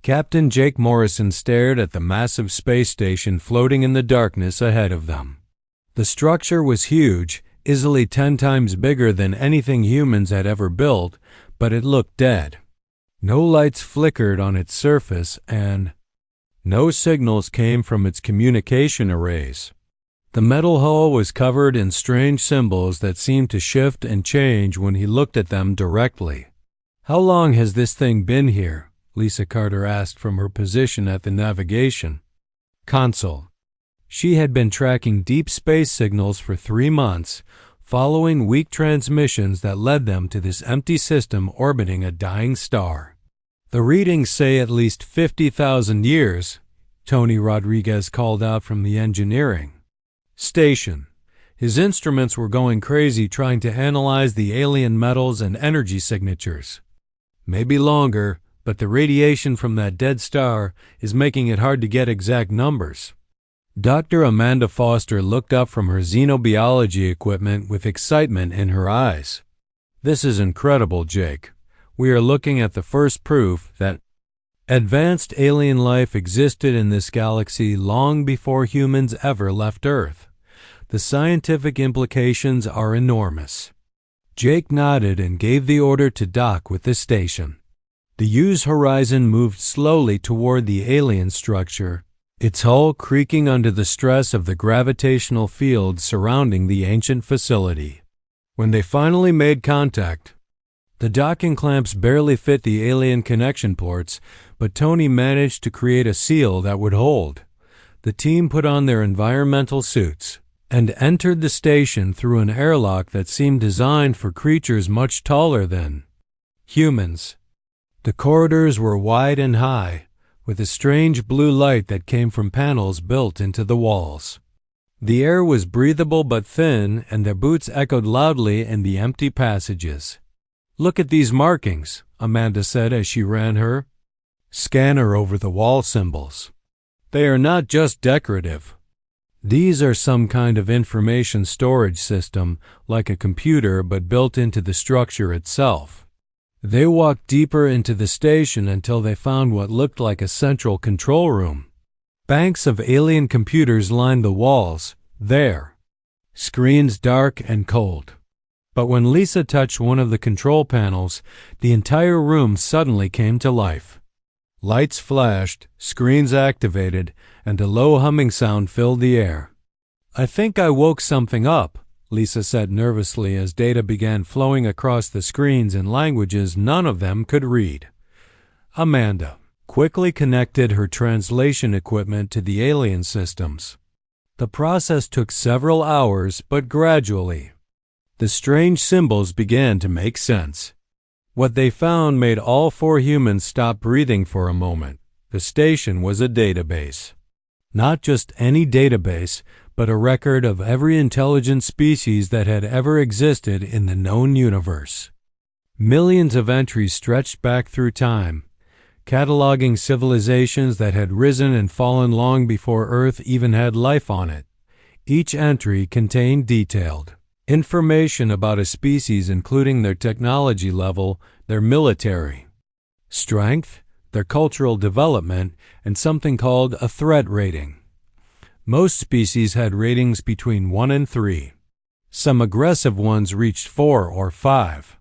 Captain Jake Morrison stared at the massive space station floating in the darkness ahead of them. The structure was huge, easily 10 times bigger than anything humans had ever built, but it looked dead. No lights flickered on its surface, and no signals came from its communication arrays. The metal hull was covered in strange symbols that seemed to shift and change when he looked at them directly. "How long has this thing been here?" Lisa Carter asked from her position at the navigation console. She had been tracking deep space signals for 3 months, following weak transmissions that led them to this empty system orbiting a dying star. "The readings say at least 50,000 years, Tony Rodriguez called out from the engineering station. His instruments were going crazy trying to analyze the alien metals and energy signatures. "Maybe longer, but the radiation from that dead star is making it hard to get exact numbers." Dr. Amanda Foster looked up from her xenobiology equipment with excitement in her eyes. "This is incredible, Jake. We are looking at the first proof that advanced alien life existed in this galaxy long before humans ever left Earth. The scientific implications are enormous." Jake nodded and gave the order to dock with the station. The U's horizon moved slowly toward the alien structure, its hull creaking under the stress of the gravitational field surrounding the ancient facility. When they finally made contact, the docking clamps barely fit the alien connection ports, but Tony managed to create a seal that would hold. The team put on their environmental suits and entered the station through an airlock that seemed designed for creatures much taller than humans. The corridors were wide and high, with a strange blue light that came from panels built into the walls. The air was breathable but thin, and their boots echoed loudly in the empty passages. "Look at these markings," Amanda said as she ran her scanner over the wall symbols. "They are not just decorative. These are some kind of information storage system, like a computer but built into the structure itself." They walked deeper into the station until they found what looked like a central control room. Banks of alien computers lined the walls, there, screens dark and cold. But when Lisa touched one of the control panels, the entire room suddenly came to life. Lights flashed, screens activated, and a low humming sound filled the air. "I think I woke something up," Lisa said nervously as data began flowing across the screens in languages none of them could read. Amanda quickly connected her translation equipment to the alien systems. The process took several hours, but gradually, the strange symbols began to make sense. What they found made all 4 humans stop breathing for a moment. The station was a database. Not just any database, but a record of every intelligent species that had ever existed in the known universe. Millions of entries stretched back through time, cataloging civilizations that had risen and fallen long before Earth even had life on it. Each entry contained detailed information about a species, including their technology level, their military strength, their cultural development, and something called a threat rating. Most species had ratings between 1 and 3. Some aggressive ones reached 4 or 5.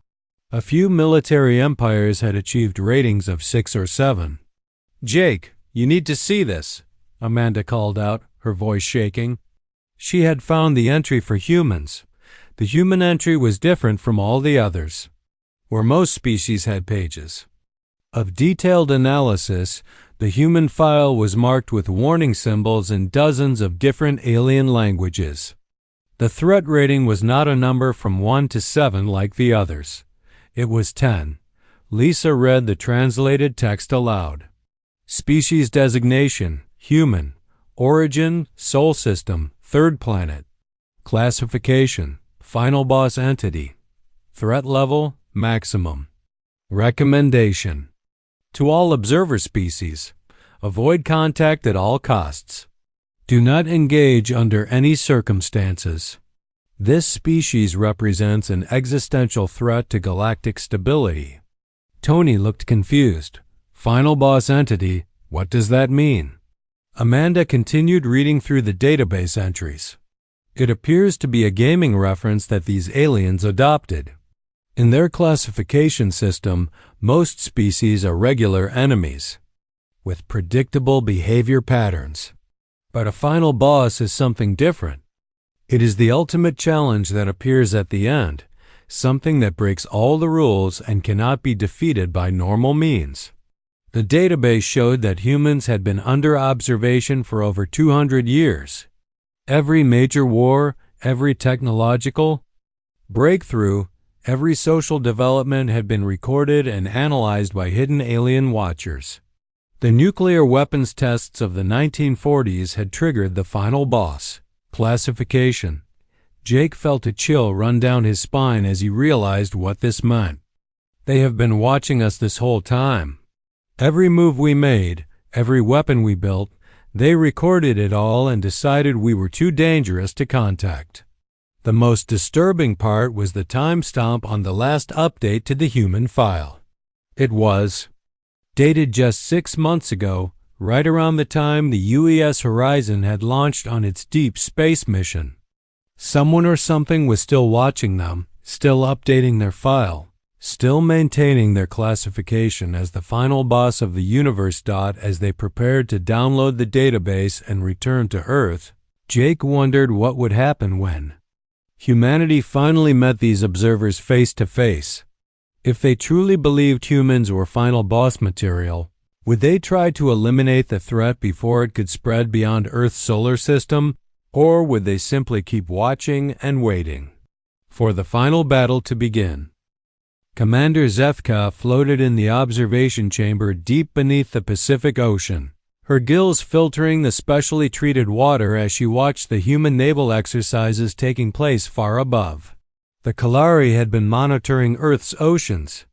A few military empires had achieved ratings of 6 or 7. "Jake, you need to see this," Amanda called out, her voice shaking. She had found the entry for humans. The human entry was different from all the others, where most species had pages of detailed analysis. The human file was marked with warning symbols in dozens of different alien languages. The threat rating was not a number from 1 to 7 like the others. It was 10. Lisa read the translated text aloud. Species designation, human. Origin, Sol system, 3rd planet. Classification, final boss entity. Threat level, maximum. Recommendation: to all observer species, avoid contact at all costs. Do not engage under any circumstances. This species represents an existential threat to galactic stability. Tony looked confused. Final boss entity, what does that mean? Amanda continued reading through the database entries. It appears to be a gaming reference that these aliens adopted. In their classification system, most species are regular enemies, with predictable behavior patterns. But a final boss is something different. It is the ultimate challenge that appears at the end, something that breaks all the rules and cannot be defeated by normal means. The database showed that humans had been under observation for over 200 years. Every major war, every technological breakthrough, every social development had been recorded and analyzed by hidden alien watchers. The nuclear weapons tests of the 1940s had triggered the final boss. Classification. Jake felt a chill run down his spine as he realized what this meant. They have been watching us this whole time. Every move we made, every weapon we built, they recorded it all and decided we were too dangerous to contact. The most disturbing part was the timestamp on the last update to the human file. It was dated just 6 months ago, right around the time the UES Horizon had launched on its deep space mission. Someone or something was still watching them, still updating their file, still maintaining their classification as the final boss of the universe. As they prepared to download the database and return to Earth, Jake wondered what would happen when humanity finally met these observers face to face. If they truly believed humans were final boss material, would they try to eliminate the threat before it could spread beyond Earth's solar system, or would they simply keep watching and waiting for the final battle to begin? Commander Zethka floated in the observation chamber deep beneath the Pacific Ocean, her gills filtering the specially treated water as she watched the human naval exercises taking place far above. The Kalari had been monitoring Earth's oceans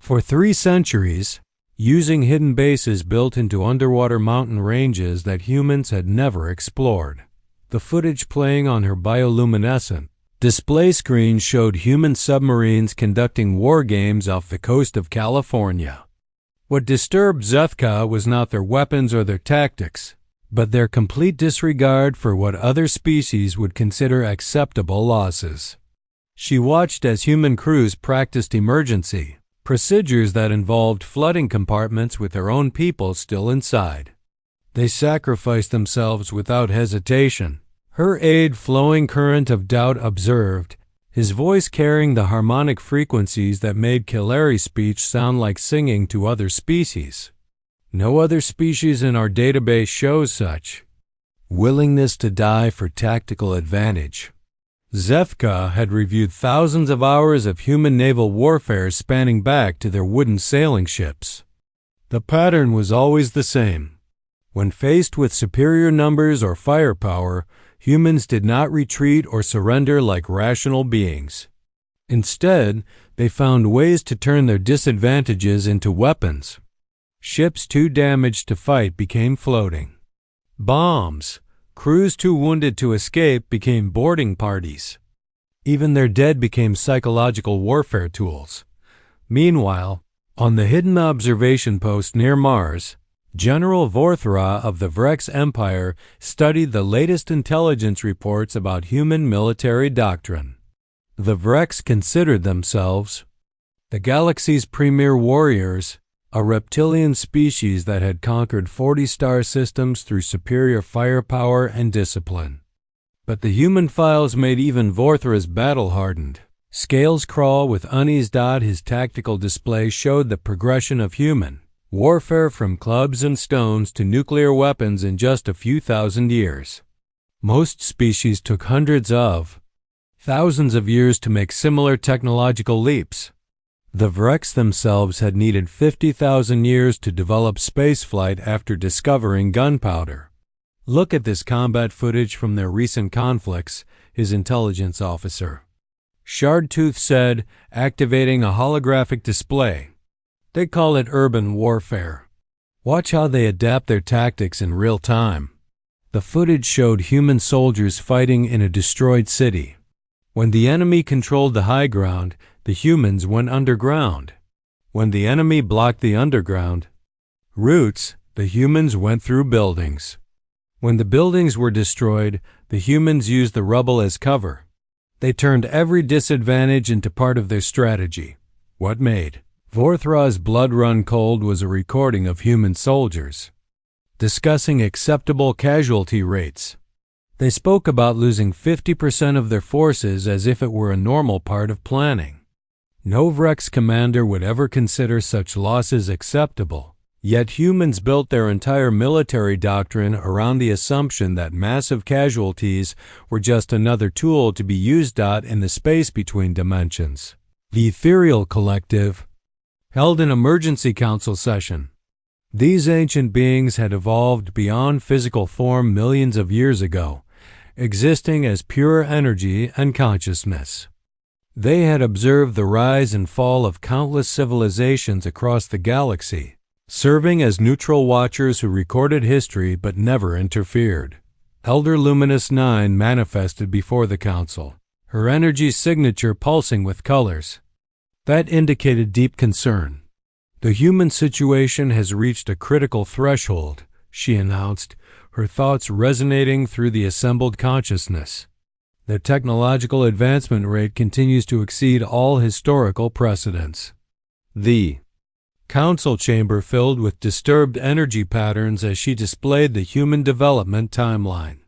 for 3 centuries, using hidden bases built into underwater mountain ranges that humans had never explored. The footage playing on her bioluminescent display screen showed human submarines conducting war games off the coast of California. What disturbed Zethka was not their weapons or their tactics, but their complete disregard for what other species would consider acceptable losses. She watched as human crews practiced emergency procedures that involved flooding compartments with their own people still inside. They sacrificed themselves without hesitation. Her aide flowing current of doubt observed, his voice carrying the harmonic frequencies that made Kalari speech sound like singing to other species. No other species in our database shows such willingness to die for tactical advantage. Zethka had reviewed thousands of hours of human naval warfare spanning back to their wooden sailing ships. The pattern was always the same. When faced with superior numbers or firepower, humans did not retreat or surrender like rational beings. Instead, they found ways to turn their disadvantages into weapons. Ships too damaged to fight became floating bombs. Crews too wounded to escape became boarding parties. Even their dead became psychological warfare tools. Meanwhile, on the hidden observation post near Mars, General Vorthra of the Vrex Empire studied the latest intelligence reports about human military doctrine. The Vrex considered themselves the galaxy's premier warriors, a reptilian species that had conquered 40 star systems through superior firepower and discipline. But the human files made even Vorthra's battle-hardened scales crawl with unease. His tactical display showed the progression of human warfare from clubs and stones to nuclear weapons in just a few thousand years. Most species took hundreds of thousands of years to make similar technological leaps. The Vrex themselves had needed 50,000 years to develop spaceflight after discovering gunpowder. Look at this combat footage from their recent conflicts, his intelligence officer Shardtooth said, activating a holographic display. They call it urban warfare. Watch how they adapt their tactics in real time. The footage showed human soldiers fighting in a destroyed city. When the enemy controlled the high ground, the humans went underground. When the enemy blocked the underground, Roots, the humans went through buildings. When the buildings were destroyed, the humans used the rubble as cover. They turned every disadvantage into part of their strategy. What made Vorthra's blood run cold was a recording of human soldiers discussing acceptable casualty rates. They spoke about losing 50% of their forces as if it were a normal part of planning. No Vrex commander would ever consider such losses acceptable. Yet humans built their entire military doctrine around the assumption that massive casualties were just another tool to be used in the space between dimensions. The Ethereal Collective held an emergency council session. These ancient beings had evolved beyond physical form millions of years ago, existing as pure energy and consciousness. They had observed the rise and fall of countless civilizations across the galaxy, serving as neutral watchers who recorded history but never interfered. Elder Luminous 9 manifested before the council, her energy signature pulsing with colors that indicated deep concern. The human situation has reached a critical threshold, she announced, her thoughts resonating through the assembled consciousness. The technological advancement rate continues to exceed all historical precedents. The council chamber filled with disturbed energy patterns as she displayed the human development timeline.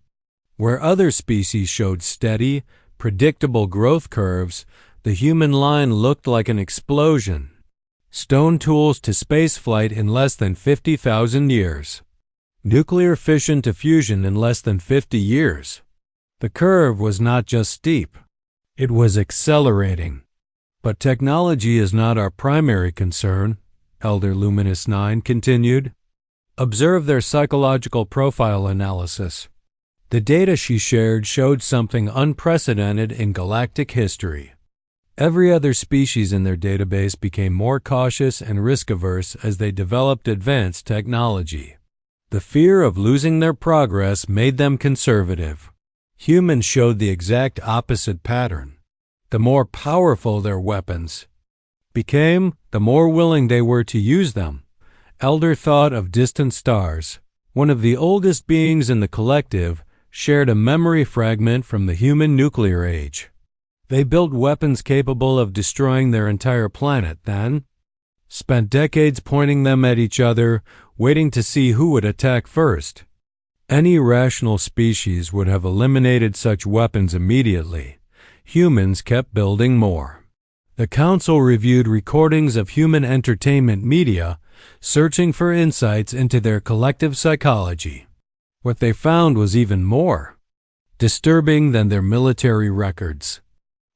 Where other species showed steady, predictable growth curves, the human line looked like an explosion. Stone tools to spaceflight in less than 50,000 years. Nuclear fission to fusion in less than 50 years. The curve was not just steep, it was accelerating. But technology is not our primary concern, Elder Luminous 9 continued. Observe their psychological profile analysis. The data she shared showed something unprecedented in galactic history. Every other species in their database became more cautious and risk-averse as they developed advanced technology. The fear of losing their progress made them conservative. Humans showed the exact opposite pattern. The more powerful their weapons became, the more willing they were to use them. Elder thought of distant stars. One of the oldest beings in the collective shared a memory fragment from the human nuclear age. They built weapons capable of destroying their entire planet, then spent decades pointing them at each other, waiting to see who would attack first. Any rational species would have eliminated such weapons immediately. Humans kept building more. The council reviewed recordings of human entertainment media, searching for insights into their collective psychology. What they found was even more disturbing than their military records.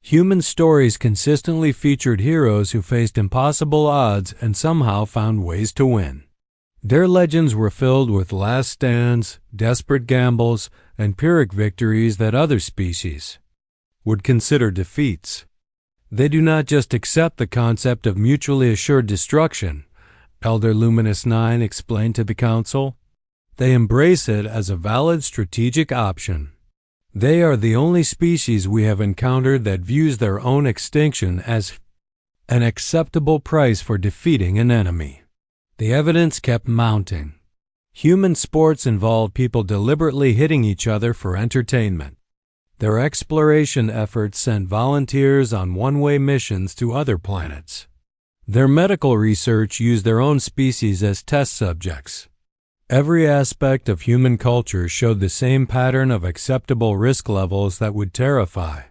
Human stories consistently featured heroes who faced impossible odds and somehow found ways to win. Their legends were filled with last stands, desperate gambles, and Pyrrhic victories that other species would consider defeats. They do not just accept the concept of mutually assured destruction, Elder Luminous 9 explained to the council. They embrace it as a valid strategic option. They are the only species we have encountered that views their own extinction as an acceptable price for defeating an enemy. The evidence kept mounting. Human sports involved people deliberately hitting each other for entertainment. Their exploration efforts sent volunteers on one-way missions to other planets. Their medical research used their own species as test subjects. Every aspect of human culture showed the same pattern of acceptable risk levels that would terrify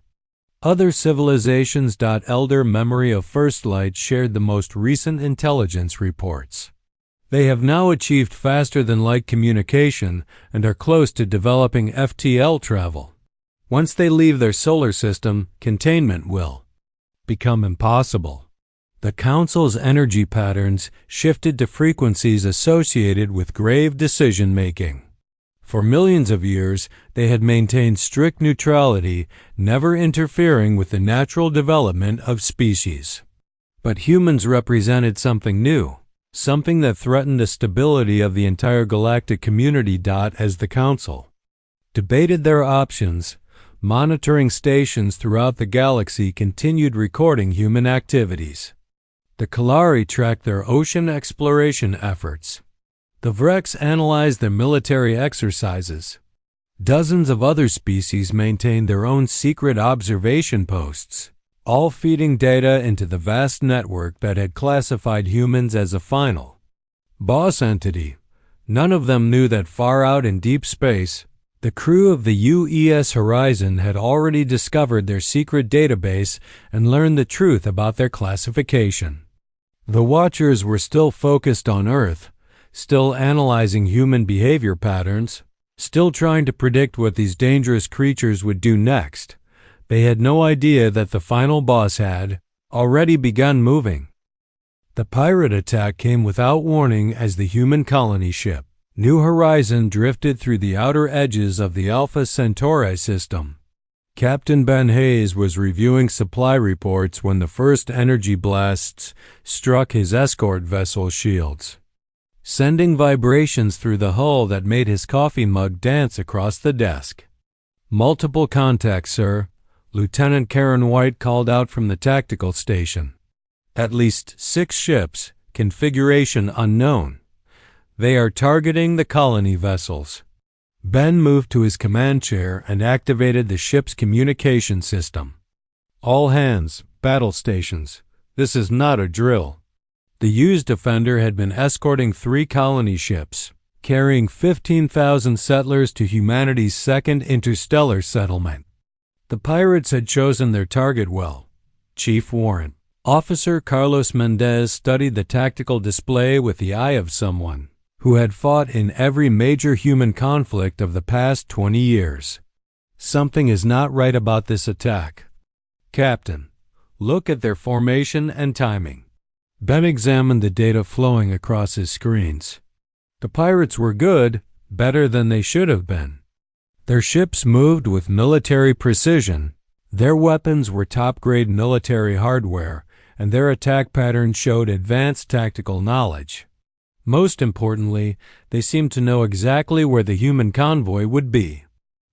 other civilizations. Elder Memory of First Light shared the most recent intelligence reports. They have now achieved faster-than-light communication and are close to developing FTL travel. Once they leave their solar system, containment will become impossible. The Council's energy patterns shifted to frequencies associated with grave decision-making. For millions of years, they had maintained strict neutrality, never interfering with the natural development of species. But humans represented something new, something that threatened the stability of the entire galactic community. As the Council debated their options, monitoring stations throughout the galaxy continued recording human activities. The Kalari tracked their ocean exploration efforts. The Vrex analyzed their military exercises. Dozens of other species maintained their own secret observation posts, all feeding data into the vast network that had classified humans as a final boss entity. None of them knew that far out in deep space, the crew of the UES Horizon had already discovered their secret database and learned the truth about their classification. The Watchers were still focused on Earth, still analyzing human behavior patterns, still trying to predict what these dangerous creatures would do next. They had no idea that the final boss had already begun moving. The pirate attack came without warning as the human colony ship, New Horizon, drifted through the outer edges of the Alpha Centauri system. Captain Ben Hayes was reviewing supply reports when the first energy blasts struck his escort vessel shields, sending vibrations through the hull that made his coffee mug dance across the desk. "Multiple contacts, sir," Lieutenant Karen White called out from the tactical station. "At least 6 ships, configuration unknown. They are targeting the colony vessels." Ben moved to his command chair and activated the ship's communication system. "All hands, battle stations. This is not a drill." The used Defender had been escorting 3 colony ships, carrying 15,000 settlers to humanity's second interstellar settlement. The pirates had chosen their target well. Chief Warrant. Officer Carlos Mendez studied the tactical display with the eye of someone who had fought in every major human conflict of the past 20 years. "Something is not right about this attack. Captain, look at their formation and timing." Ben examined the data flowing across his screens. The pirates were good, better than they should have been. Their ships moved with military precision, their weapons were top-grade military hardware, and their attack patterns showed advanced tactical knowledge. Most importantly, they seemed to know exactly where the human convoy would be.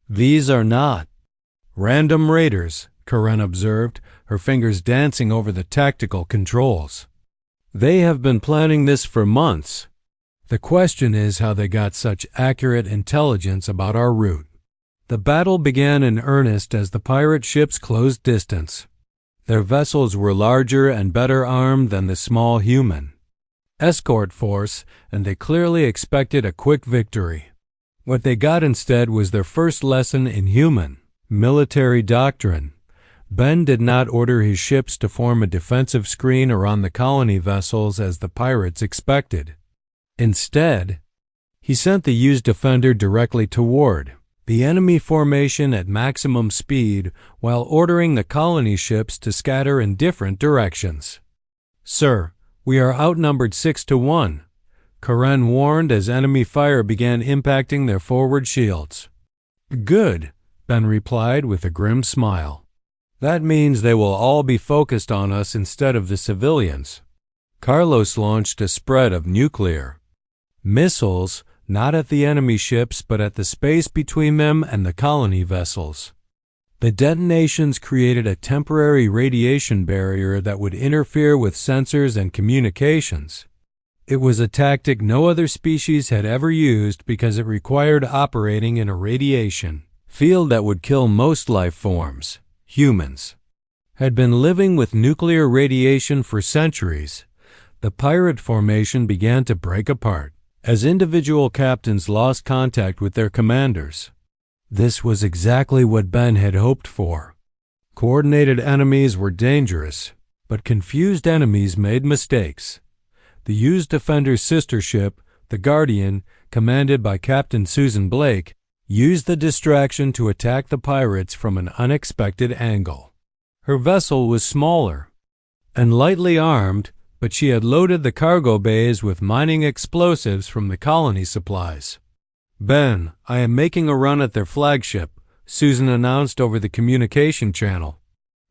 "These are not random raiders," Karen observed, her fingers dancing over the tactical controls. "They have been planning this for months. The question is how they got such accurate intelligence about our route." The battle began in earnest as the pirate ships closed distance. Their vessels were larger and better armed than the small human escort force, and they clearly expected a quick victory. What they got instead was their first lesson in human military doctrine. Ben did not order his ships to form a defensive screen around the colony vessels as the pirates expected. Instead, he sent the used Defender directly toward the enemy formation at maximum speed while ordering the colony ships to scatter in different directions. "Sir, we are outnumbered 6-1, Karen warned as enemy fire began impacting their forward shields. "Good," Ben replied with a grim smile. "That means they will all be focused on us instead of the civilians." Carlos launched a spread of nuclear missiles, not at the enemy ships but at the space between them and the colony vessels. The detonations created a temporary radiation barrier that would interfere with sensors and communications. It was a tactic no other species had ever used because it required operating in a radiation field that would kill most life forms. Humans had been living with nuclear radiation for centuries. The pirate formation began to break apart as individual captains lost contact with their commanders. This was exactly what Ben had hoped for. Coordinated enemies were dangerous, but confused enemies made mistakes. The used Defender's sister ship, the Guardian, commanded by Captain Susan Blake, used the distraction to attack the pirates from an unexpected angle. Her vessel was smaller and lightly armed, but she had loaded the cargo bays with mining explosives from the colony supplies. "Ben, I am making a run at their flagship," Susan announced over the communication channel.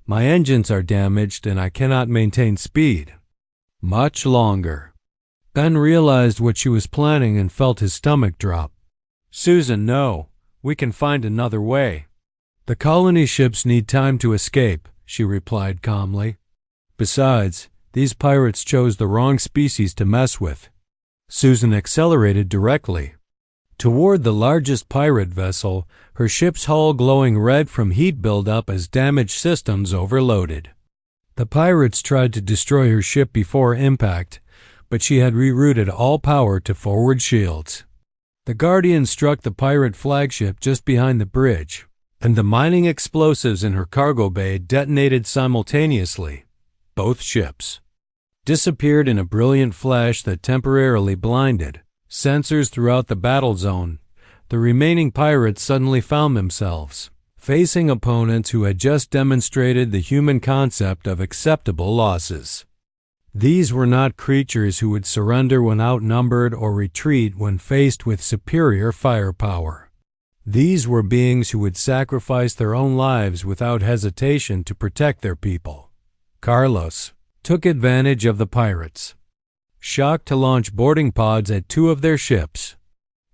"My engines are damaged and I cannot maintain speed much longer." Ben realized what she was planning and felt his stomach drop. "Susan, no. We can find another way." "The colony ships need time to escape," she replied calmly. "Besides, these pirates chose the wrong species to mess with." Susan accelerated directly toward the largest pirate vessel, her ship's hull glowing red from heat buildup as damaged systems overloaded. The pirates tried to destroy her ship before impact, but she had rerouted all power to forward shields. The Guardian struck the pirate flagship just behind the bridge, and the mining explosives in her cargo bay detonated simultaneously. Both ships disappeared in a brilliant flash that temporarily blinded sensors throughout the battle zone. The remaining pirates suddenly found themselves facing opponents who had just demonstrated the human concept of acceptable losses. These were not creatures who would surrender when outnumbered or retreat when faced with superior firepower. These were beings who would sacrifice their own lives without hesitation to protect their people. Carlos took advantage of the pirates' shock to launch boarding pods at 2 of their ships.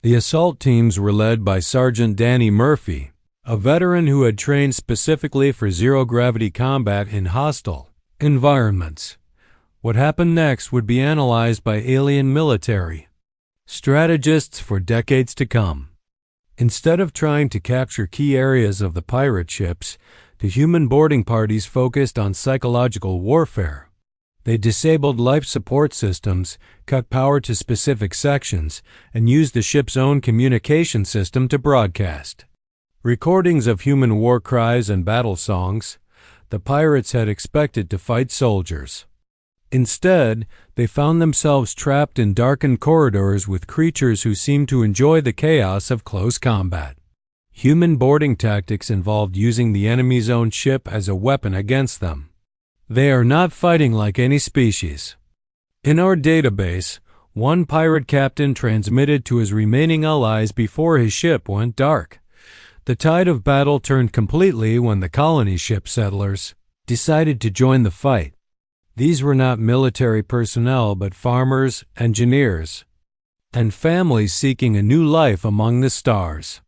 The assault teams were led by Sergeant Danny Murphy, a veteran who had trained specifically for zero-gravity combat in hostile environments. What happened next would be analyzed by alien military strategists for decades to come. Instead of trying to capture key areas of the pirate ships, the human boarding parties focused on psychological warfare. They disabled life support systems, cut power to specific sections, and used the ship's own communication system to broadcast recordings of human war cries and battle songs. The pirates had expected to fight soldiers. Instead, they found themselves trapped in darkened corridors with creatures who seemed to enjoy the chaos of close combat. Human boarding tactics involved using the enemy's own ship as a weapon against them. They are not fighting like any species. In our database, one pirate captain transmitted to his remaining allies before his ship went dark. The tide of battle turned completely when the colony ship settlers decided to join the fight. These were not military personnel but farmers, engineers, and families seeking a new life among the stars.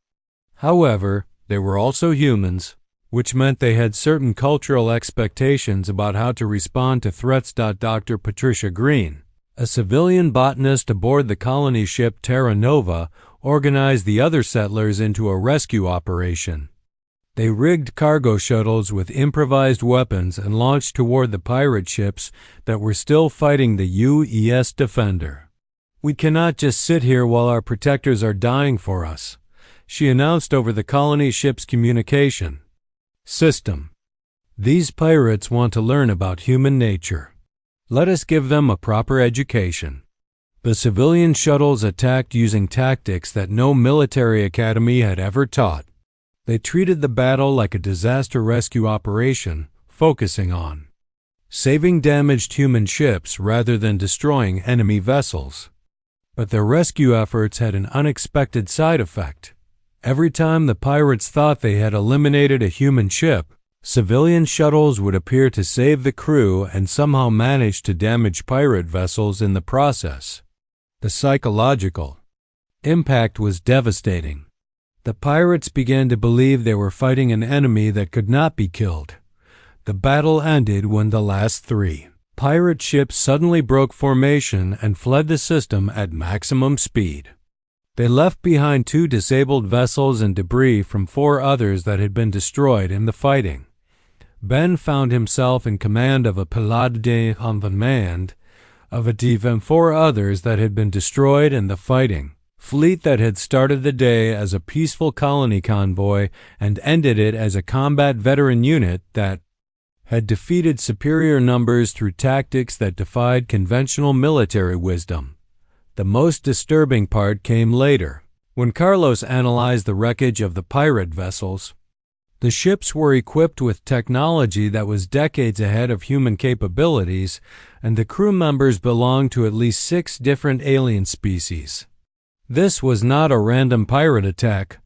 However, they were also humans, which meant they had certain cultural expectations about how to respond to threats. Dr. Patricia Green, a civilian botanist aboard the colony ship Terra Nova, organized the other settlers into a rescue operation. They rigged cargo shuttles with improvised weapons and launched toward the pirate ships that were still fighting the U.S. Defender. "We cannot just sit here while our protectors are dying for us," she announced over the colony ship's communication system. "These pirates want to learn about human nature. Let us give them a proper education." The civilian shuttles attacked using tactics that no military academy had ever taught. They treated the battle like a disaster rescue operation, focusing on saving damaged human ships rather than destroying enemy vessels. But their rescue efforts had an unexpected side effect. Every time the pirates thought they had eliminated a human ship, civilian shuttles would appear to save the crew and somehow manage to damage pirate vessels in the process. The psychological impact was devastating. The pirates began to believe they were fighting an enemy that could not be killed. The battle ended when the last 3 pirate ships suddenly broke formation and fled the system at maximum speed. They left behind 2 disabled vessels and debris from 4 others that had been destroyed in the fighting. Ben found himself in command of a Pilade on command of a team and 4 others that had been destroyed in the fighting fleet that had started the day as a peaceful colony convoy and ended it as a combat veteran unit that had defeated superior numbers through tactics that defied conventional military wisdom. The most disturbing part came later, when Carlos analyzed the wreckage of the pirate vessels. The ships were equipped with technology that was decades ahead of human capabilities, and the crew members belonged to at least 6 different alien species. This was not a random pirate attack,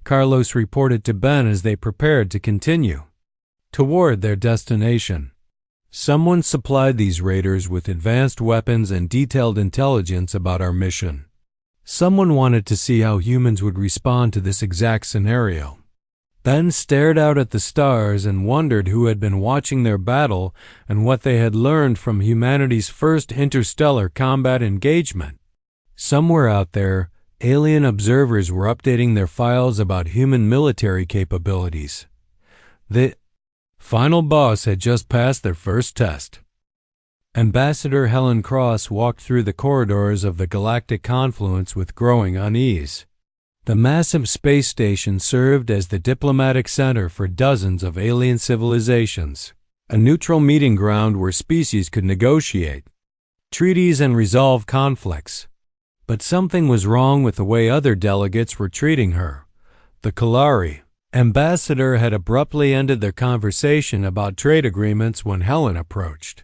Carlos reported to Ben as they prepared to continue toward their destination. Someone supplied these raiders with advanced weapons and detailed intelligence about our mission. Someone wanted to see how humans would respond to this exact scenario. Ben stared out at the stars and wondered who had been watching their battle and what they had learned from humanity's first interstellar combat engagement. Somewhere out there, alien observers were updating their files about human military capabilities. The final boss had just passed their first test. Ambassador Helen Cross walked through the corridors of the galactic confluence with growing unease. The massive space station served as the diplomatic center for dozens of alien civilizations, a neutral meeting ground where species could negotiate treaties and resolve conflicts. But something was wrong with the way other delegates were treating her. The Kalari ambassador had abruptly ended their conversation about trade agreements when Helen approached.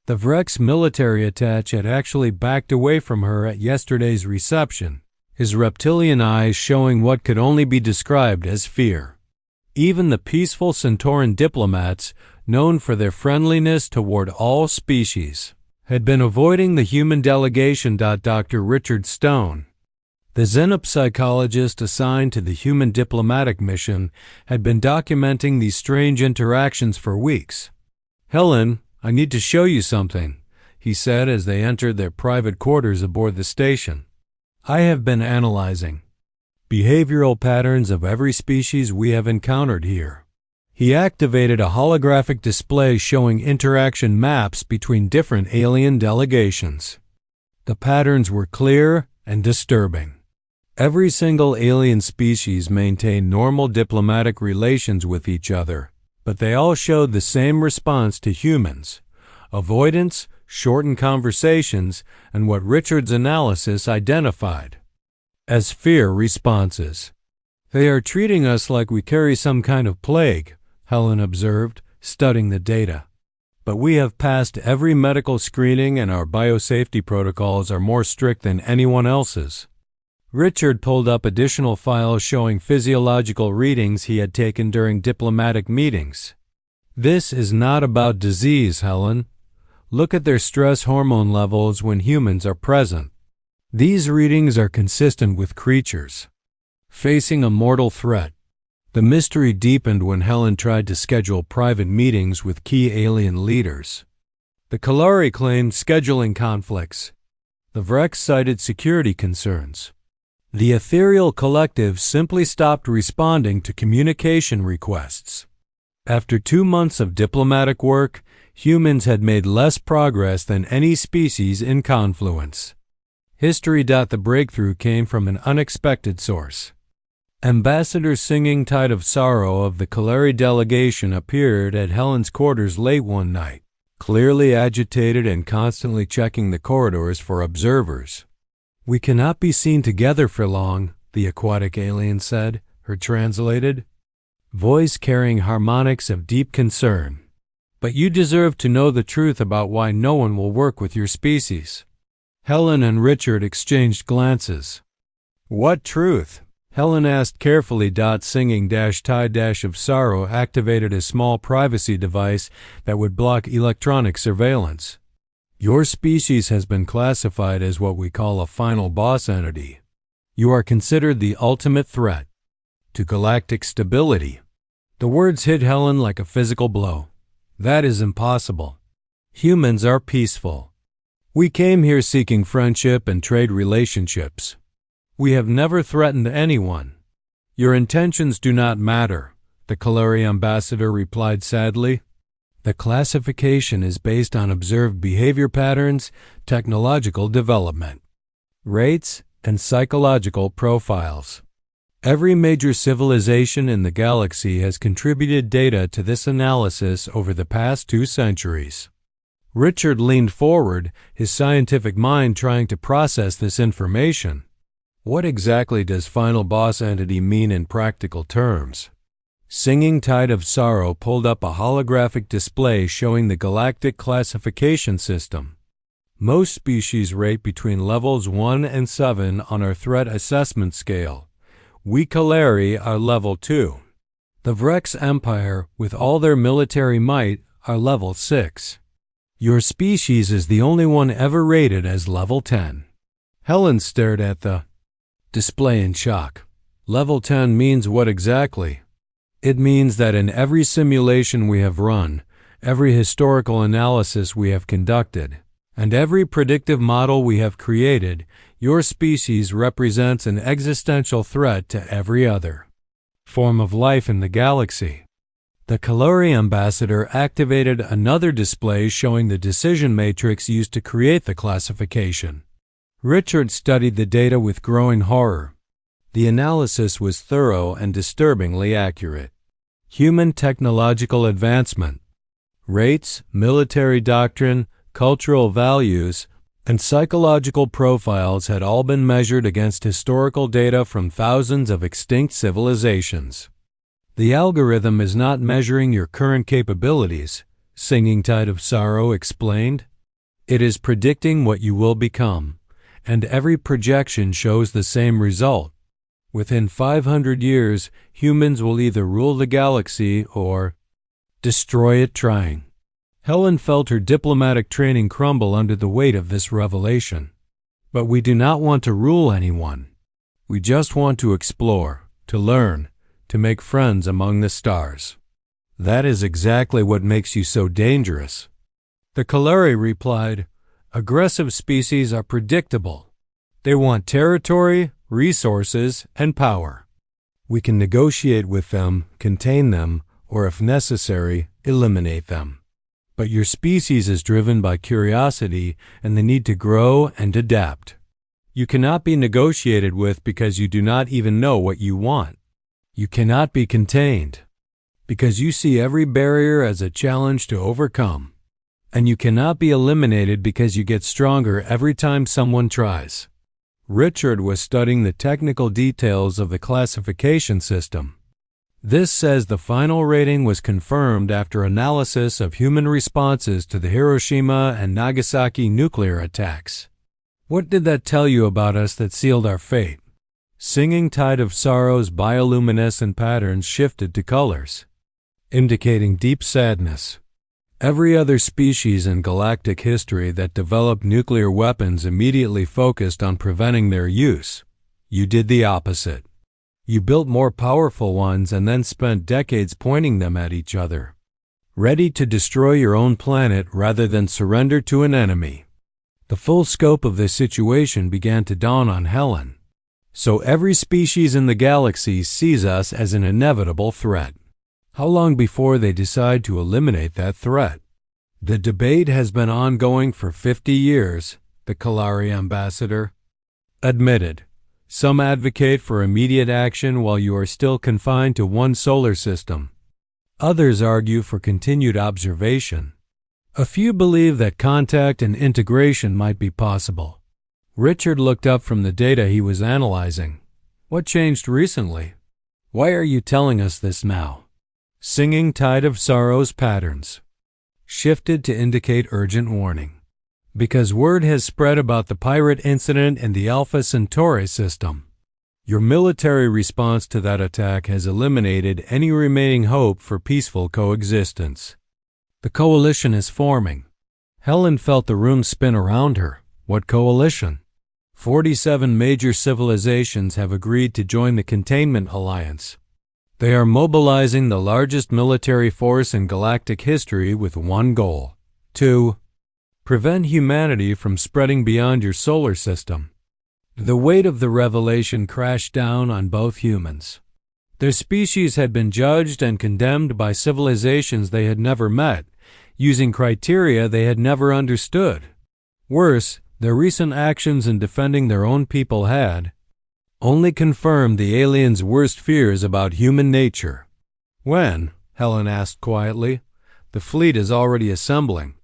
The Vrex military attaché had actually backed away from her at yesterday's reception, his reptilian eyes showing what could only be described as fear. Even the peaceful Centauran diplomats, known for their friendliness toward all species, had been avoiding the human delegation. Dr. Richard Stone, the xenopsychologist assigned to the human diplomatic mission, had been documenting these strange interactions for weeks. "Helen, I need to show you something," he said as they entered their private quarters aboard the station. "I have been analyzing behavioral patterns of every species we have encountered here." He activated a holographic display showing interaction maps between different alien delegations. The patterns were clear and disturbing. Every single alien species maintained normal diplomatic relations with each other, but they all showed the same response to humans: avoidance, shortened conversations, and what Richard's analysis identified as fear responses. "They are treating us like we carry some kind of plague," Helen observed, studying the data. "But we have passed every medical screening and our biosafety protocols are more strict than anyone else's." Richard pulled up additional files showing physiological readings he had taken during diplomatic meetings. "This is not about disease, Helen. Look at their stress hormone levels when humans are present. These readings are consistent with creatures facing a mortal threat." The mystery deepened when Helen tried to schedule private meetings with key alien leaders. The Kalari claimed scheduling conflicts. The Vrex cited security concerns. The ethereal collective simply stopped responding to communication requests. After 2 months of diplomatic work, humans had made less progress than any species in confluence. History. The breakthrough came from an unexpected source. Ambassador Singing Tide of Sorrow of the Kalari delegation appeared at Helen's quarters late one night, clearly agitated and constantly checking the corridors for observers. "We cannot be seen together for long," the aquatic alien said, her translated voice carrying harmonics of deep concern. "But you deserve to know the truth about why no one will work with your species." Helen and Richard exchanged glances. "What truth?" Helen asked carefully. Singing Tide of Sorrow activated a small privacy device that would block electronic surveillance. "Your species has been classified as what we call a final boss entity. You are considered the ultimate threat to galactic stability." The words hit Helen like a physical blow. "That is impossible. Humans are peaceful. We came here seeking friendship and trade relationships. We have never threatened anyone." "Your intentions do not matter," the Kalari ambassador replied sadly. "The classification is based on observed behavior patterns, technological development rates, and psychological profiles. Every major civilization in the galaxy has contributed data to this analysis over the past 2 centuries. Richard leaned forward, his scientific mind trying to process this information. "What exactly does final boss entity mean in practical terms?" Singing Tide of Sorrow pulled up a holographic display showing the galactic classification system. "Most species rate between levels 1 and 7 on our threat assessment scale. We Kalari are level 2. The Vrex Empire, with all their military might, are level 6. Your species is the only one ever rated as level 10. Helen stared at the display in shock. "Level 10 means what exactly?" "It means that in every simulation we have run, every historical analysis we have conducted, and every predictive model we have created, your species represents an existential threat to every other form of life in the galaxy. The Kalori ambassador activated another display showing the decision matrix used to create the classification. Richard studied the data with growing horror. The analysis was thorough and disturbingly accurate. Human technological advancement, rates, military doctrine, cultural values, and psychological profiles had all been measured against historical data from thousands of extinct civilizations. The algorithm is not measuring your current capabilities, Singing Tide of Sorrow explained. It is predicting what you will become, and every projection shows the same result. Within 500 years, humans will either rule the galaxy or destroy it trying. Helen felt her diplomatic training crumble under the weight of this revelation. But we do not want to rule anyone. We just want to explore, to learn, to make friends among the stars. That is exactly what makes you so dangerous. The Kalari replied, aggressive species are predictable. They want territory, resources, and power. We can negotiate with them, contain them, or if necessary, eliminate them. But your species is driven by curiosity and the need to grow and adapt. You cannot be negotiated with because you do not even know what you want. You cannot be contained because you see every barrier as a challenge to overcome. And you cannot be eliminated because you get stronger every time someone tries. Richard was studying the technical details of the classification system. This says the final rating was confirmed after analysis of human responses to the Hiroshima and Nagasaki nuclear attacks. What did that tell you about us that sealed our fate? Singing Tide of Sorrow's bioluminescent patterns shifted to colors, indicating deep sadness. Every other species in galactic history that developed nuclear weapons immediately focused on preventing their use. You did the opposite. You built more powerful ones and then spent decades pointing them at each other, ready to destroy your own planet rather than surrender to an enemy. The full scope of this situation began to dawn on Helen. So every species in the galaxy sees us as an inevitable threat. How long before they decide to eliminate that threat? The debate has been ongoing for 50 years, the Kalari ambassador admitted. Some advocate for immediate action while you are still confined to one solar system. Others argue for continued observation. A few believe that contact and integration might be possible. Richard looked up from the data he was analyzing. What changed recently? Why are you telling us this now? Singing Tide of Sorrow's patterns shifted to indicate urgent warning. Because word has spread about the pirate incident in the Alpha Centauri system. Your military response to that attack has eliminated any remaining hope for peaceful coexistence. The coalition is forming. Helen felt the room spin around her. What coalition? 47 major civilizations have agreed to join the Containment Alliance. They are mobilizing the largest military force in galactic history with one goal: to prevent humanity from spreading beyond your solar system. The weight of the revelation crashed down on both humans. Their species had been judged and condemned by civilizations they had never met, using criteria they had never understood. Worse, their recent actions in defending their own people had only confirmed the aliens' worst fears about human nature. When? Helen asked quietly. The fleet is already assembling.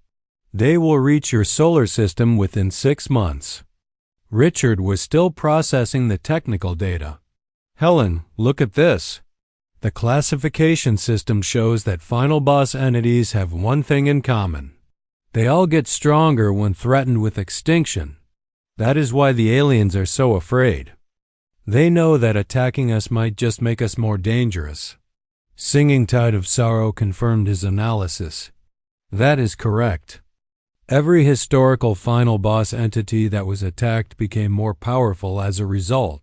They will reach your solar system within 6 months. Richard was still processing the technical data. Helen, look at this. The classification system shows that final boss entities have one thing in common. They all get stronger when threatened with extinction. That is why the aliens are so afraid. They know that attacking us might just make us more dangerous. Singing Tide of Sorrow confirmed his analysis. That is correct. Every historical final boss entity that was attacked became more powerful as a result.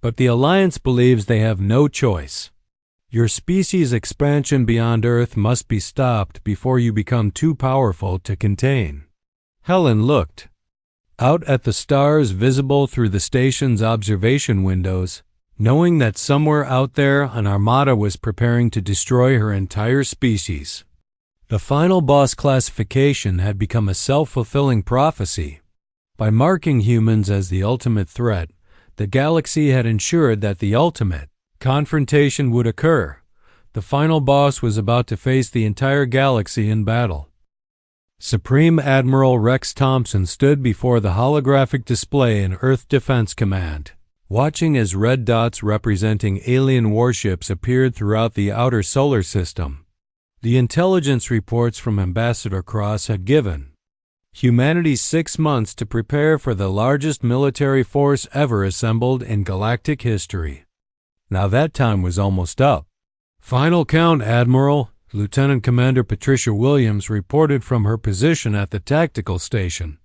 But the Alliance believes they have no choice. Your species' expansion beyond Earth must be stopped before you become too powerful to contain. Helen looked. Out at the stars visible through the station's observation windows, knowing that somewhere out there an armada was preparing to destroy her entire species. The final boss classification had become a self-fulfilling prophecy. By marking humans as the ultimate threat, the galaxy had ensured that the ultimate confrontation would occur. The final boss was about to face the entire galaxy in battle. Supreme Admiral Rex Thompson stood before the holographic display in Earth Defense Command, watching as red dots representing alien warships appeared throughout the outer solar system. The intelligence reports from Ambassador Cross had given humanity 6 months to prepare for the largest military force ever assembled in galactic history. Now that time was almost up. Final count, Admiral, Lieutenant Commander Patricia Williams reported from her position at the tactical station.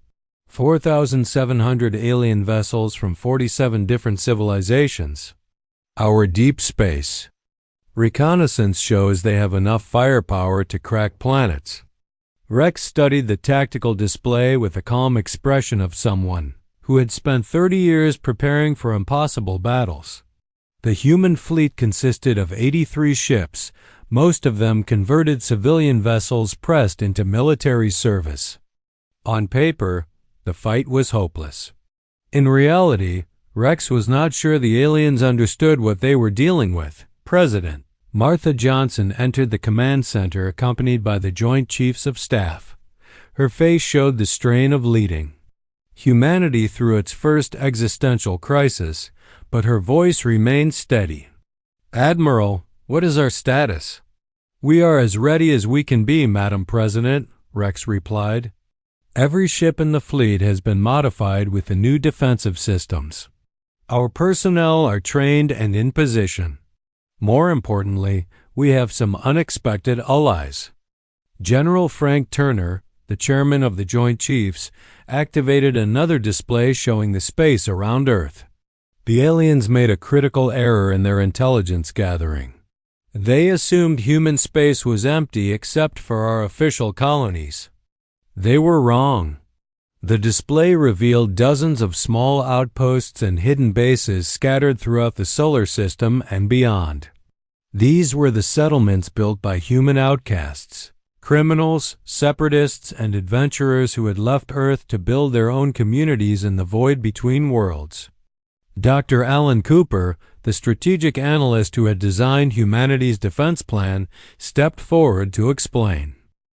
4,700 alien vessels from 47 different civilizations. Our deep space reconnaissance shows they have enough firepower to crack planets. Rex studied the tactical display with the calm expression of someone who had spent 30 years preparing for impossible battles. The human fleet consisted of 83 ships, most of them converted civilian vessels pressed into military service. On paper, the fight was hopeless. In reality, Rex was not sure the aliens understood what they were dealing with. President Martha Johnson entered the command center accompanied by the Joint Chiefs of Staff. Her face showed the strain of leading humanity through its first existential crisis, but her voice remained steady. Admiral, what is our status? We are as ready as we can be, Madam President, Rex replied. Every ship in the fleet has been modified with the new defensive systems. Our personnel are trained and in position. More importantly, we have some unexpected allies. General Frank Turner, the chairman of the Joint Chiefs, activated another display showing the space around Earth. The aliens made a critical error in their intelligence gathering. They assumed human space was empty except for our official colonies. They were wrong. The display revealed dozens of small outposts and hidden bases scattered throughout the solar system and beyond. These were the settlements built by human outcasts, criminals, separatists, and adventurers who had left Earth to build their own communities in the void between worlds. Dr. Alan Cooper, the strategic analyst who had designed humanity's defense plan, stepped forward to explain.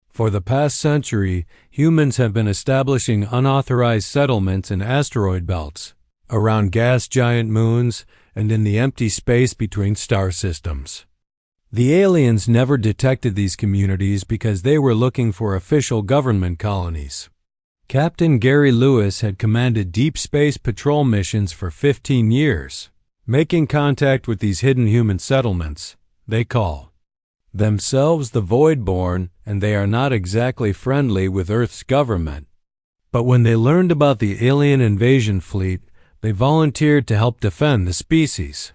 For the past century, humans have been establishing unauthorized settlements in asteroid belts, around gas giant moons, and in the empty space between star systems. The aliens never detected these communities because they were looking for official government colonies. Captain Gary Lewis had commanded deep space patrol missions for 15 years, making contact with these hidden human settlements. They call themselves the Voidborn, and they are not exactly friendly with Earth's government. But when they learned about the alien invasion fleet, they volunteered to help defend the species.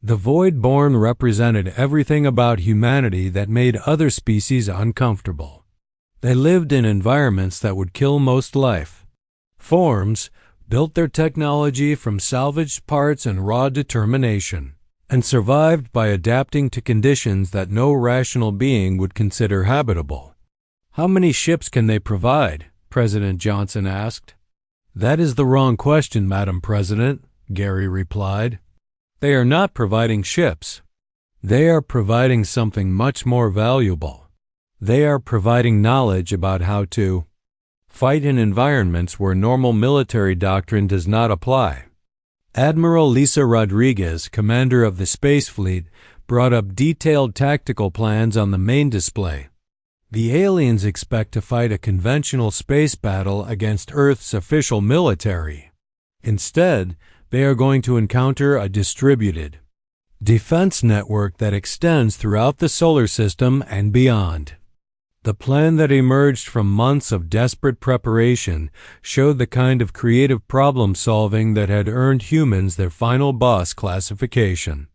The Voidborn represented everything about humanity that made other species uncomfortable. They lived in environments that would kill most life. Forms built their technology from salvaged parts and raw determination, and survived by adapting to conditions that no rational being would consider habitable. How many ships can they provide? President Johnson asked. That is the wrong question, Madam President, Gary replied. They are not providing ships. They are providing something much more valuable. They are providing knowledge about how to fight in environments where normal military doctrine does not apply. Admiral Lisa Rodriguez, commander of the Space Fleet, brought up detailed tactical plans on the main display. The aliens expect to fight a conventional space battle against Earth's official military. Instead, they are going to encounter a distributed defense network that extends throughout the solar system and beyond. The plan that emerged from months of desperate preparation showed the kind of creative problem-solving that had earned humans their final boss classification.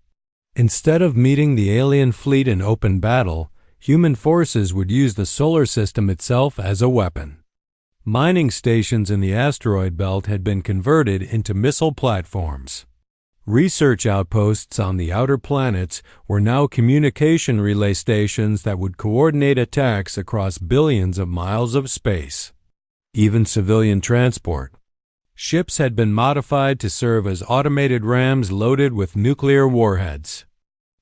Instead of meeting the alien fleet in open battle, human forces would use the solar system itself as a weapon. Mining stations in the asteroid belt had been converted into missile platforms. Research outposts on the outer planets were now communication relay stations that would coordinate attacks across billions of miles of space. Even civilian transport. Ships had been modified to serve as automated rams loaded with nuclear warheads.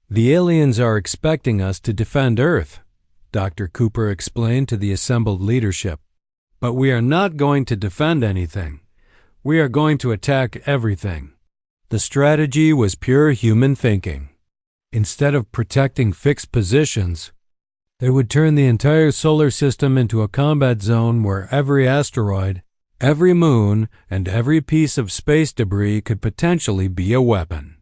"The aliens are expecting us to defend Earth," Dr. Cooper explained to the assembled leadership. "But we are not going to defend anything. We are going to attack everything." The strategy was pure human thinking. Instead of protecting fixed positions, they would turn the entire solar system into a combat zone where every asteroid, every moon, and every piece of space debris could potentially be a weapon.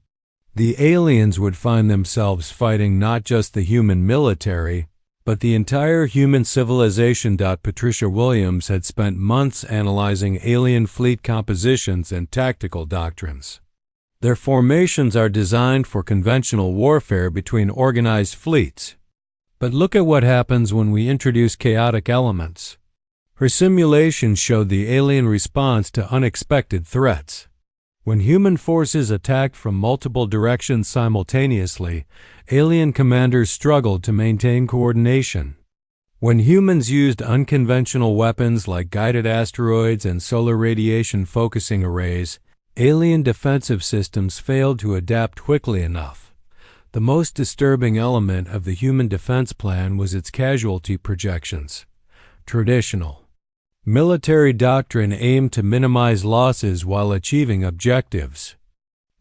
The aliens would find themselves fighting not just the human military, but the entire human civilization. Patricia Williams had spent months analyzing alien fleet compositions and tactical doctrines. Their formations are designed for conventional warfare between organized fleets. But look at what happens when we introduce chaotic elements. Her simulations showed the alien response to unexpected threats. When human forces attacked from multiple directions simultaneously, alien commanders struggled to maintain coordination. When humans used unconventional weapons like guided asteroids and solar radiation focusing arrays, alien defensive systems failed to adapt quickly enough. The most disturbing element of the human defense plan was its casualty projections. Traditional military doctrine aimed to minimize losses while achieving objectives.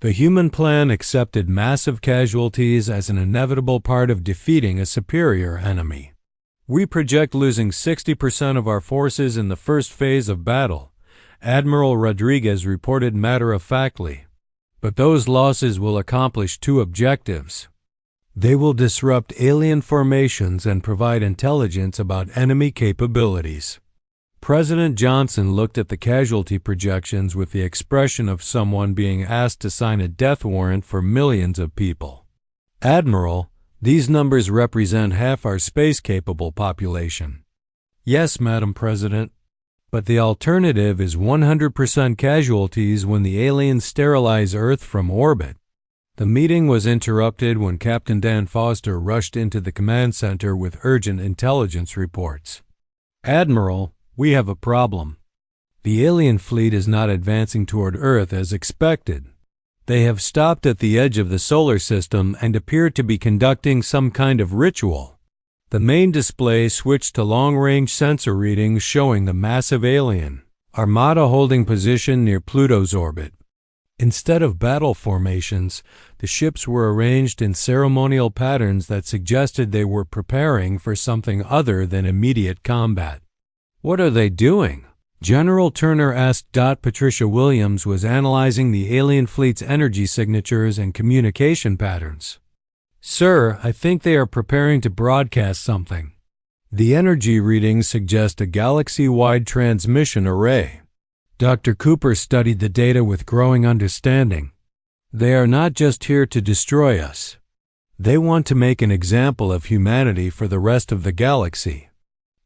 The human plan accepted massive casualties as an inevitable part of defeating a superior enemy. "We project losing 60% of our forces in the first phase of battle," Admiral Rodriguez reported matter-of-factly. "But those losses will accomplish two objectives. They will disrupt alien formations and provide intelligence about enemy capabilities." President Johnson looked at the casualty projections with the expression of someone being asked to sign a death warrant for millions of people. "Admiral, these numbers represent half our space-capable population." "Yes, Madam President. But the alternative is 100% casualties when the aliens sterilize Earth from orbit." The meeting was interrupted when Captain Dan Foster rushed into the command center with urgent intelligence reports. "Admiral, we have a problem. The alien fleet is not advancing toward Earth as expected. They have stopped at the edge of the solar system and appear to be conducting some kind of ritual." The main display switched to long-range sensor readings showing the massive alien armada holding position near Pluto's orbit. Instead of battle formations, the ships were arranged in ceremonial patterns that suggested they were preparing for something other than immediate combat. "What are they doing?" General Turner asked. Patricia Williams was analyzing the alien fleet's energy signatures and communication patterns. "Sir, I think they are preparing to broadcast something. The energy readings suggest a galaxy-wide transmission array." Dr. Cooper studied the data with growing understanding. "They are not just here to destroy us. They want to make an example of humanity for the rest of the galaxy.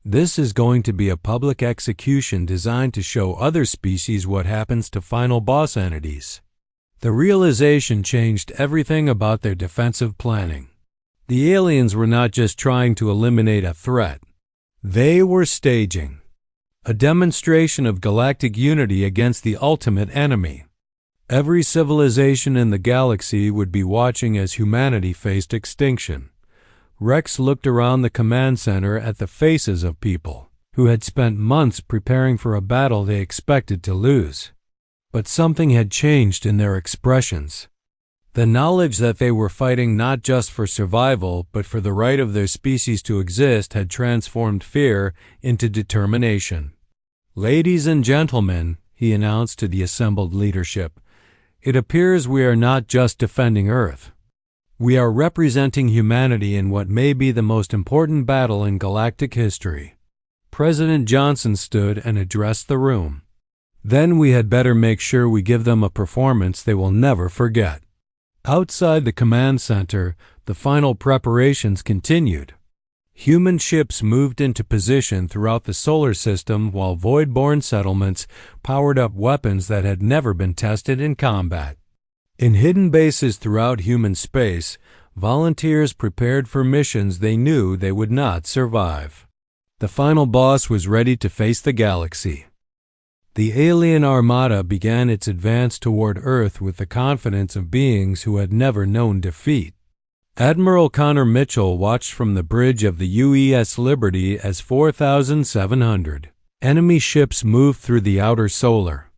This is going to be a public execution designed to show other species what happens to final boss entities." The realization changed everything about their defensive planning. The aliens were not just trying to eliminate a threat. They were staging a demonstration of galactic unity against the ultimate enemy. Every civilization in the galaxy would be watching as humanity faced extinction. Rex looked around the command center at the faces of people who had spent months preparing for a battle they expected to lose. But something had changed in their expressions. The knowledge that they were fighting not just for survival, but for the right of their species to exist had transformed fear into determination. "Ladies and gentlemen," he announced to the assembled leadership, "it appears we are not just defending Earth. We are representing humanity in what may be the most important battle in galactic history." President Johnson stood and addressed the room. "Then we had better make sure we give them a performance they will never forget." Outside the command center, the final preparations continued. Human ships moved into position throughout the solar system while void-born settlements powered up weapons that had never been tested in combat. In hidden bases throughout human space, volunteers prepared for missions they knew they would not survive. The final boss was ready to face the galaxy. The alien armada began its advance toward Earth with the confidence of beings who had never known defeat. Admiral Connor Mitchell watched from the bridge of the UES Liberty as 4,700 enemy ships moved through the outer solar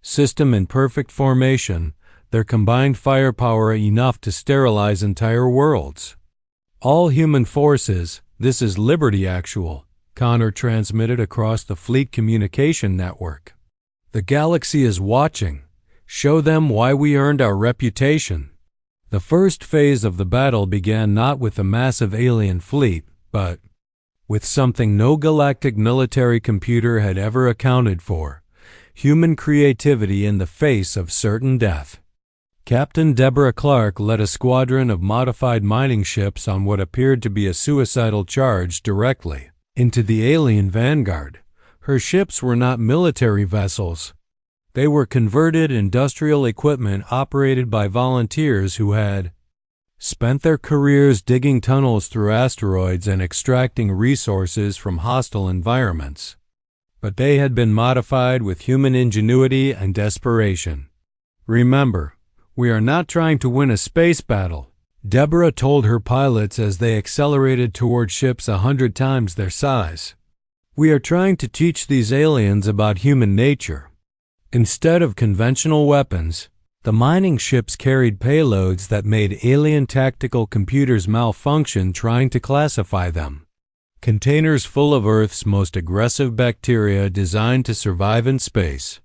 system in perfect formation, their combined firepower enough to sterilize entire worlds. All human forces, this is Liberty Actual, Connor transmitted across the fleet communication network. The galaxy is watching. Show them why we earned our reputation. The first phase of the battle began not with a massive alien fleet, but with something no galactic military computer had ever accounted for: human creativity in the face of certain death. Captain Deborah Clark led a squadron of modified mining ships on what appeared to be a suicidal charge directly into the alien vanguard. Her ships were not military vessels. They were converted industrial equipment operated by volunteers who had spent their careers digging tunnels through asteroids and extracting resources from hostile environments. But they had been modified with human ingenuity and desperation. "Remember, we are not trying to win a space battle," Deborah told her pilots as they accelerated toward ships 100 times their size. "We are trying to teach these aliens about human nature." Instead of conventional weapons, the mining ships carried payloads that made alien tactical computers malfunction trying to classify them. Containers full of Earth's most aggressive bacteria designed to survive in space.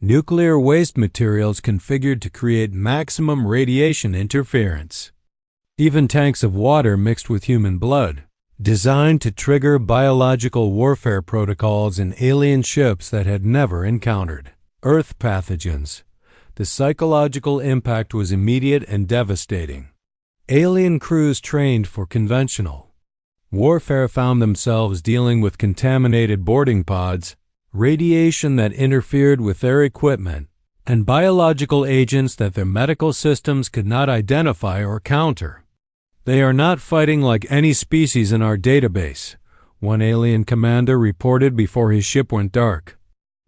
Nuclear waste materials configured to create maximum radiation interference. Even tanks of water mixed with human blood, designed to trigger biological warfare protocols in alien ships that had never encountered Earth pathogens. The psychological impact was immediate and devastating. Alien crews trained for conventional warfare found themselves dealing with contaminated boarding pods, radiation that interfered with their equipment, and biological agents that their medical systems could not identify or counter. "They are not fighting like any species in our database," one alien commander reported before his ship went dark.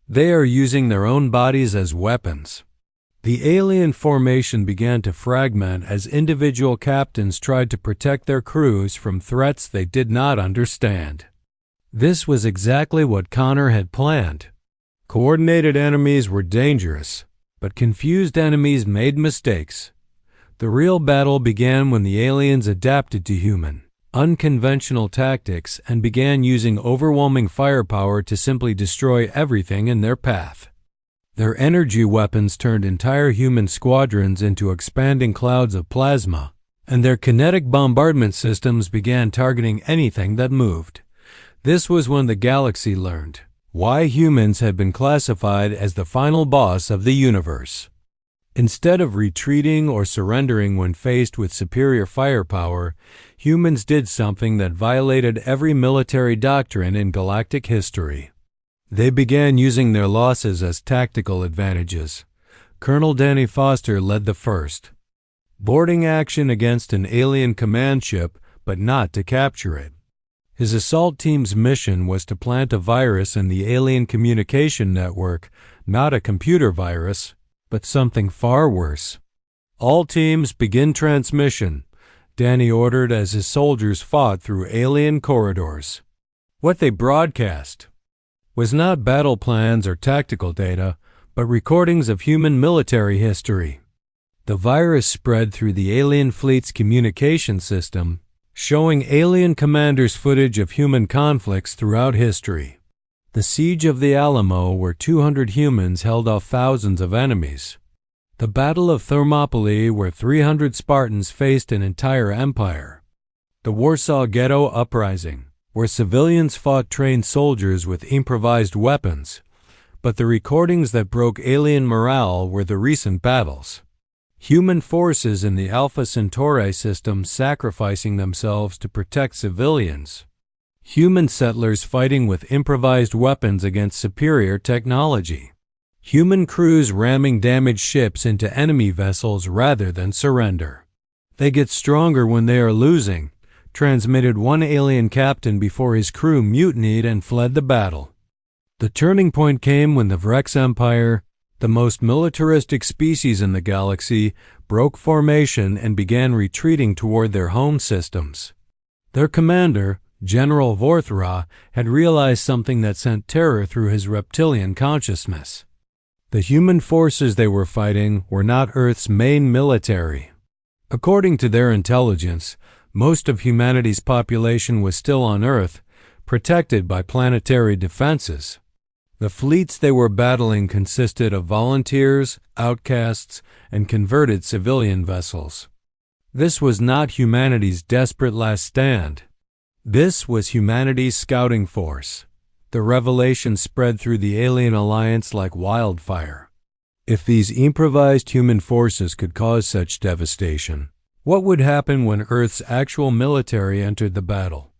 "They are using their own bodies as weapons." The alien formation began to fragment as individual captains tried to protect their crews from threats they did not understand. This was exactly what Connor had planned. Coordinated enemies were dangerous, but confused enemies made mistakes. The real battle began when the aliens adapted to human, unconventional tactics and began using overwhelming firepower to simply destroy everything in their path. Their energy weapons turned entire human squadrons into expanding clouds of plasma, and their kinetic bombardment systems began targeting anything that moved. This was when the galaxy learned why humans had been classified as the final boss of the universe. Instead of retreating or surrendering when faced with superior firepower, humans did something that violated every military doctrine in galactic history. They began using their losses as tactical advantages. Colonel Danny Foster led the first boarding action against an alien command ship, but not to capture it. His assault team's mission was to plant a virus in the alien communication network, not a computer virus, but something far worse. "All teams begin transmission," Danny ordered as his soldiers fought through alien corridors. What they broadcast was not battle plans or tactical data, but recordings of human military history. The virus spread through the alien fleet's communication system, showing alien commanders footage of human conflicts throughout history. The Siege of the Alamo, where 200 humans held off thousands of enemies. The Battle of Thermopylae, where 300 Spartans faced an entire empire. The Warsaw Ghetto Uprising, where civilians fought trained soldiers with improvised weapons. But the recordings that broke alien morale were the recent battles. Human forces in the Alpha Centauri system sacrificing themselves to protect civilians. Human settlers fighting with improvised weapons against superior technology. Human crews ramming damaged ships into enemy vessels rather than surrender. They get stronger when they are losing, transmitted one alien captain before his crew mutinied and fled the battle. The turning point came when the Vrex Empire, the most militaristic species in the galaxy, broke formation and began retreating toward their home systems. Their commander, General Vorthra, had realized something that sent terror through his reptilian consciousness. The human forces they were fighting were not Earth's main military. According to their intelligence, most of humanity's population was still on Earth, protected by planetary defenses. The fleets they were battling consisted of volunteers, outcasts, and converted civilian vessels. This was not humanity's desperate last stand. This was humanity's scouting force. The revelation spread through the alien alliance like wildfire. If these improvised human forces could cause such devastation, what would happen when Earth's actual military entered the battle?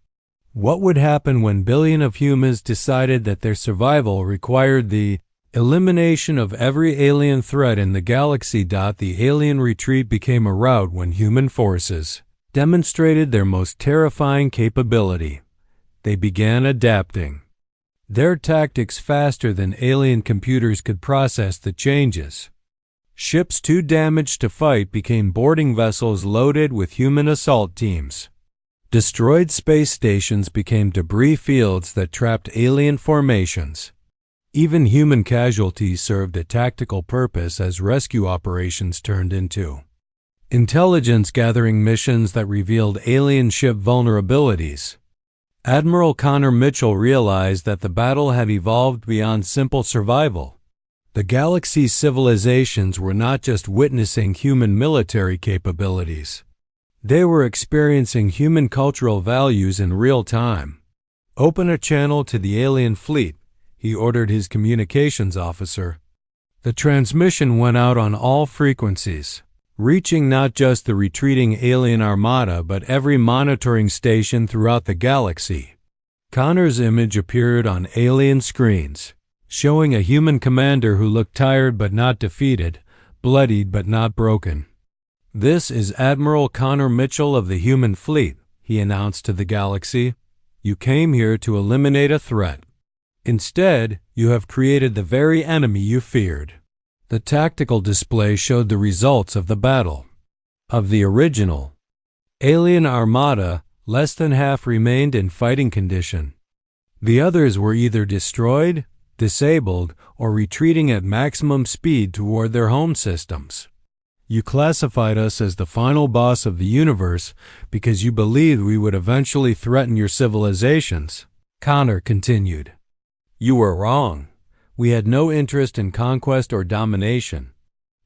What would happen when billions of humans decided that their survival required the elimination of every alien threat in the galaxy? The alien retreat became a rout when human forces demonstrated their most terrifying capability. They began adapting their tactics faster than alien computers could process the changes. Ships too damaged to fight became boarding vessels loaded with human assault teams. Destroyed space stations became debris fields that trapped alien formations. Even human casualties served a tactical purpose as rescue operations turned into intelligence-gathering missions that revealed alien ship vulnerabilities. Admiral Connor Mitchell realized that the battle had evolved beyond simple survival. The galaxy's civilizations were not just witnessing human military capabilities. They were experiencing human cultural values in real time. "Open a channel to the alien fleet," he ordered his communications officer. The transmission went out on all frequencies, reaching not just the retreating alien armada but every monitoring station throughout the galaxy. Connor's image appeared on alien screens, showing a human commander who looked tired but not defeated, bloodied but not broken. "This is Admiral Connor Mitchell of the human fleet," he announced to the galaxy. "You came here to eliminate a threat. Instead, you have created the very enemy you feared." The tactical display showed the results of the battle. Of the original alien armada, less than half remained in fighting condition. The others were either destroyed, disabled, or retreating at maximum speed toward their home systems. "You classified us as the final boss of the universe because you believed we would eventually threaten your civilizations," Connor continued. "You were wrong. We had no interest in conquest or domination.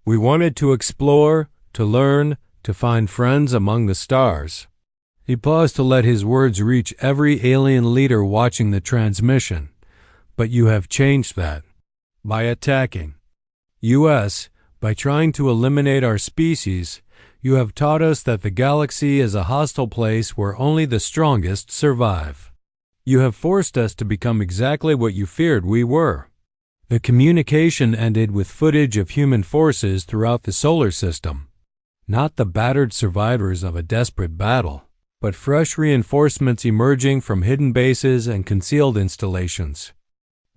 We wanted to explore, to learn, to find friends among the stars." He paused to let his words reach every alien leader watching the transmission. "But you have changed that. By attacking us, by trying to eliminate our species, you have taught us that the galaxy is a hostile place where only the strongest survive. You have forced us to become exactly what you feared we were." The communication ended with footage of human forces throughout the solar system. Not the battered survivors of a desperate battle, but fresh reinforcements emerging from hidden bases and concealed installations.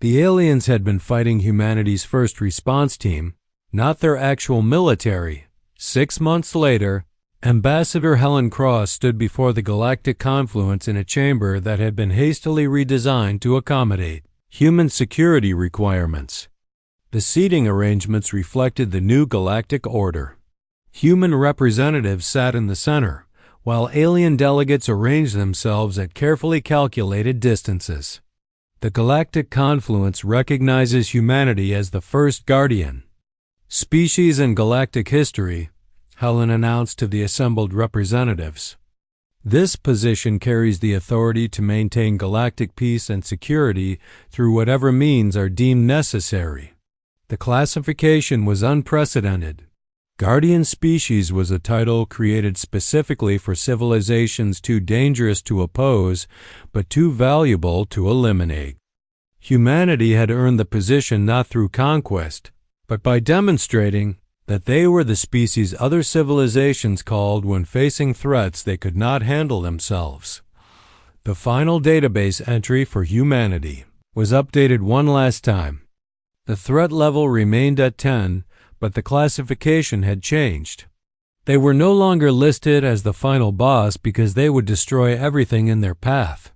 The aliens had been fighting humanity's first response team, not their actual military. 6 months later, Ambassador Helen Cross stood before the galactic confluence in a chamber that had been hastily redesigned to accommodate human security requirements. The seating arrangements reflected the new galactic order. Human representatives sat in the center, while alien delegates arranged themselves at carefully calculated distances. The galactic confluence recognizes humanity as the first guardian species in galactic history, Helen announced to the assembled representatives. This position carries the authority to maintain galactic peace and security through whatever means are deemed necessary. The classification was unprecedented. Guardian Species was a title created specifically for civilizations too dangerous to oppose, but too valuable to eliminate. Humanity had earned the position not through conquest, but by demonstrating that they were the species other civilizations called when facing threats they could not handle themselves. The final database entry for humanity was updated one last time. The threat level remained at 10, but the classification had changed. They were no longer listed as the final boss because they would destroy everything in their path.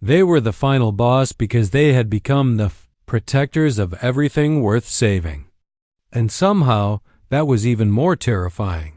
They were the final boss because they had become the protectors of everything worth saving. And somehow, that was even more terrifying.